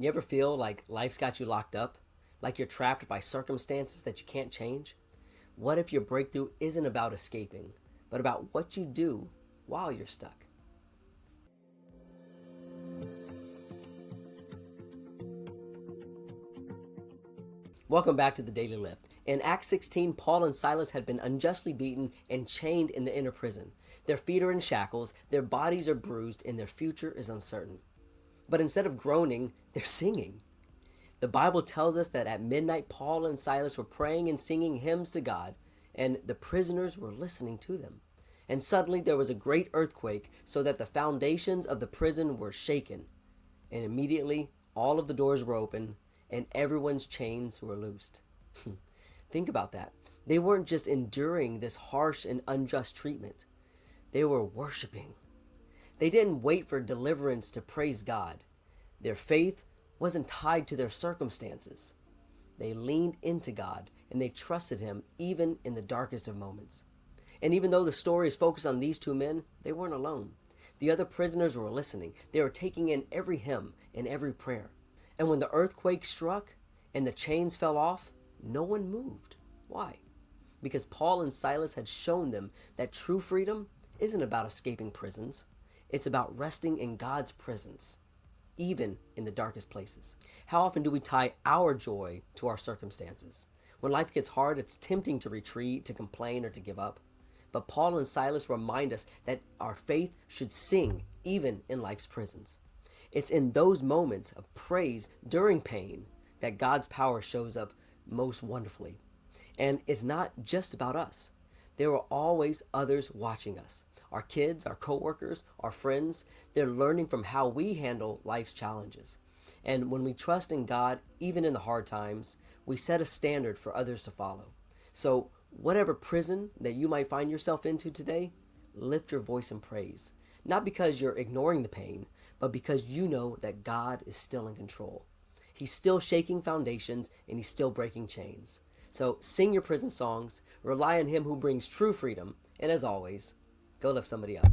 You ever feel like life's got you locked up? Like you're trapped by circumstances that you can't change? What if your breakthrough isn't about escaping, but about what you do while you're stuck? Welcome back to the Daily Lift. In Acts 16, Paul and Silas had been unjustly beaten and chained in the inner prison. Their feet are in shackles, their bodies are bruised, and their future is uncertain. But instead of groaning, they're singing. The Bible tells us that at midnight, Paul and Silas were praying and singing hymns to God, and the prisoners were listening to them. And suddenly there was a great earthquake, so that the foundations of the prison were shaken. And immediately all of the doors were open, and everyone's chains were loosed. Think about that. They weren't just enduring this harsh and unjust treatment. They were worshiping. They didn't wait for deliverance to praise God. Their faith wasn't tied to their circumstances. They leaned into God and they trusted Him even in the darkest of moments. And even though the story is focused on these two men, they weren't alone. The other prisoners were listening. They were taking in every hymn and every prayer. And when the earthquake struck and the chains fell off, no one moved. Why? Because Paul and Silas had shown them that true freedom isn't about escaping prisons. It's about resting in God's presence, even in the darkest places. How often do we tie our joy to our circumstances? When life gets hard, it's tempting to retreat, to complain, or to give up. But Paul and Silas remind us that our faith should sing even in life's prisons. It's in those moments of praise during pain that God's power shows up most wonderfully. And it's not just about us. There are always others watching us. Our kids, our coworkers, our friends, they're learning from how we handle life's challenges. And when we trust in God, even in the hard times, we set a standard for others to follow. So whatever prison that you might find yourself into today, lift your voice in praise. Not because you're ignoring the pain, but because you know that God is still in control. He's still shaking foundations and He's still breaking chains. So sing your prison songs, rely on Him who brings true freedom, and as always, go lift somebody up.